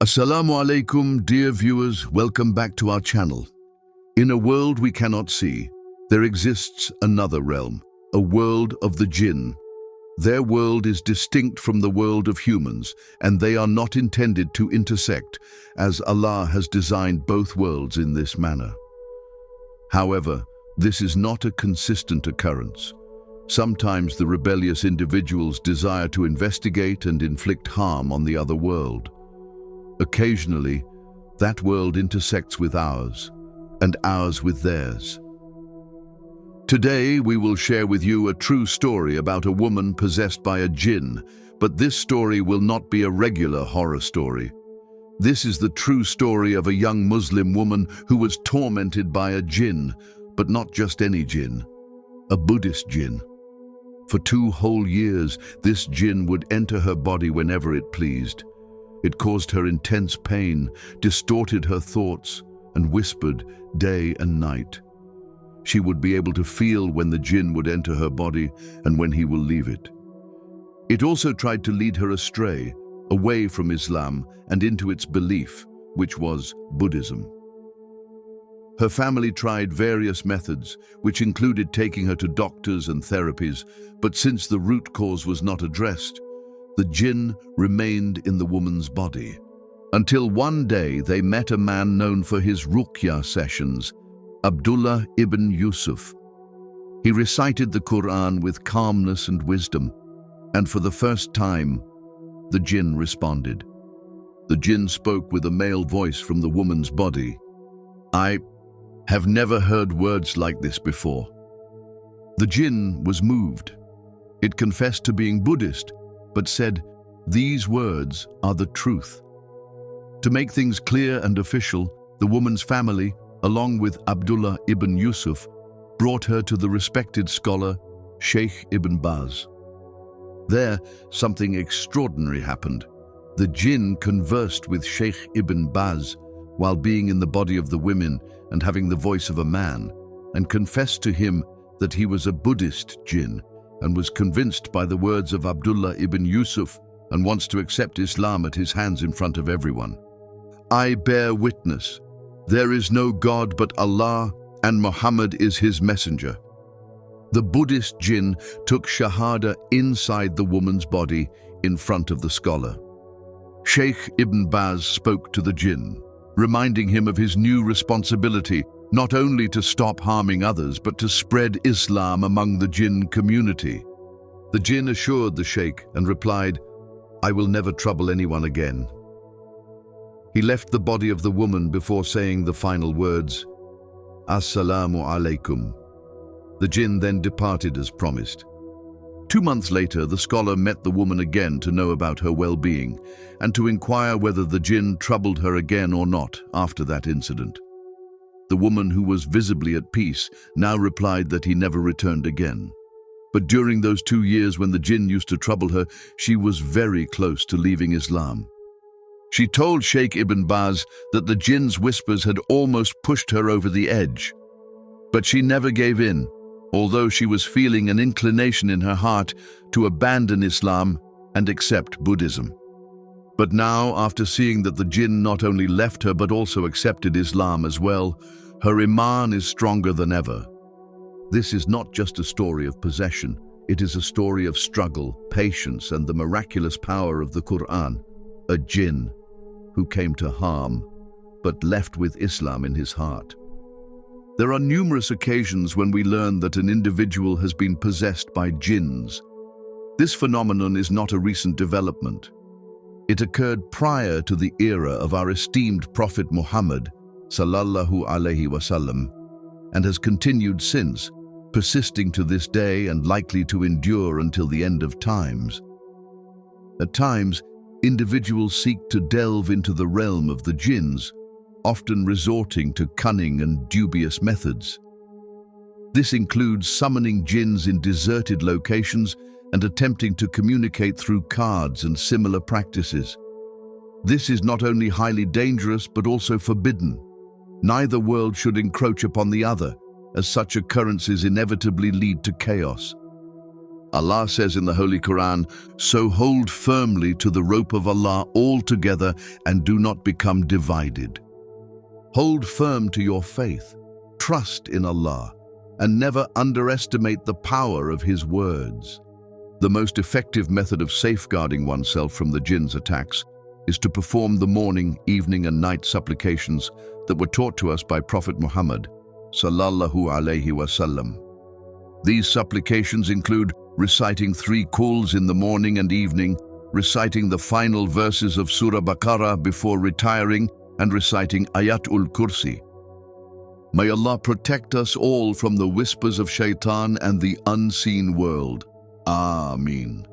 Assalamu Alaikum, dear viewers, welcome back to our channel. In a world we cannot see, there exists another realm, a world of the Jinn. Their world is distinct from the world of humans, and they are not intended to intersect, as Allah has designed both worlds in this manner. However, this is not a consistent occurrence. Sometimes the rebellious individuals desire to investigate and inflict harm on the other world. Occasionally, that world intersects with ours, and ours with theirs. Today, we will share with you a true story about a woman possessed by a jinn, but this story will not be a regular horror story. This is the true story of a young Muslim woman who was tormented by a jinn, but not just any jinn, a Buddhist jinn. For 2 whole years, this jinn would enter her body whenever it pleased. It caused her intense pain, distorted her thoughts, and whispered day and night. She would be able to feel when the jinn would enter her body and when he will leave it. It also tried to lead her astray, away from Islam and into its belief, which was Buddhism. Her family tried various methods, which included taking her to doctors and therapies, but since the root cause was not addressed, the jinn remained in the woman's body. Until one day they met a man known for his Ruqyah sessions, Abdullah ibn Yusuf. He recited the Qur'an with calmness and wisdom, and for the first time, the jinn responded. The jinn spoke with a male voice from the woman's body. "I have never heard words like this before." The jinn was moved. It confessed to being Buddhist, but said, "These words are the truth." To make things clear and official, the woman's family, along with Abdullah ibn Yusuf, brought her to the respected scholar Sheikh ibn Baz. There, something extraordinary happened. The jinn conversed with Sheikh ibn Baz while being in the body of the women and having the voice of a man, and confessed to him that he was a Buddhist jinn and was convinced by the words of Abdullah ibn Yusuf and wants to accept Islam at his hands in front of everyone. "I bear witness, there is no God but Allah, and Muhammad is his messenger." The Buddhist jinn took Shahada inside the woman's body in front of the scholar. Sheikh ibn Baz spoke to the jinn, reminding him of his new responsibility, not only to stop harming others, but to spread Islam among the jinn community. The jinn assured the sheikh and replied, "I will never trouble anyone again." He left the body of the woman before saying the final words, "Assalamu Alaikum." The jinn then departed as promised. 2 months later, the scholar met the woman again to know about her well-being and to inquire whether the jinn troubled her again or not after that incident. The woman, who was visibly at peace, now replied that he never returned again. But during those 2 years when the jinn used to trouble her, she was very close to leaving Islam. She told Sheikh ibn Baz that the jinn's whispers had almost pushed her over the edge. But she never gave in, although she was feeling an inclination in her heart to abandon Islam and accept Buddhism. But now, after seeing that the jinn not only left her but also accepted Islam as well, her iman is stronger than ever. This is not just a story of possession, it is a story of struggle, patience, and the miraculous power of the Qur'an. A jinn who came to harm, but left with Islam in his heart. There are numerous occasions when we learn that an individual has been possessed by jinns. This phenomenon is not a recent development. It occurred prior to the era of our esteemed Prophet Muhammad, sallallahu alaihi wasallam, and has continued since, persisting to this day and likely to endure until the end of times. At times, individuals seek to delve into the realm of the jinns, often resorting to cunning and dubious methods. This includes summoning jinns in deserted locations and attempting to communicate through cards and similar practices. This is not only highly dangerous but also forbidden. Neither world should encroach upon the other, as such occurrences inevitably lead to chaos. Allah says in the Holy Qur'an, "So hold firmly to the rope of Allah altogether and do not become divided." Hold firm to your faith, trust in Allah, and never underestimate the power of His words. The most effective method of safeguarding oneself from the jinn's attacks is to perform the morning, evening, and night supplications that were taught to us by Prophet Muhammad, sallallahu alaihi wasallam. These supplications include reciting 3 quls in the morning and evening, reciting the final verses of Surah Baqarah before retiring, and reciting Ayatul Kursi. May Allah protect us all from the whispers of shaitan and the unseen world. Ameen.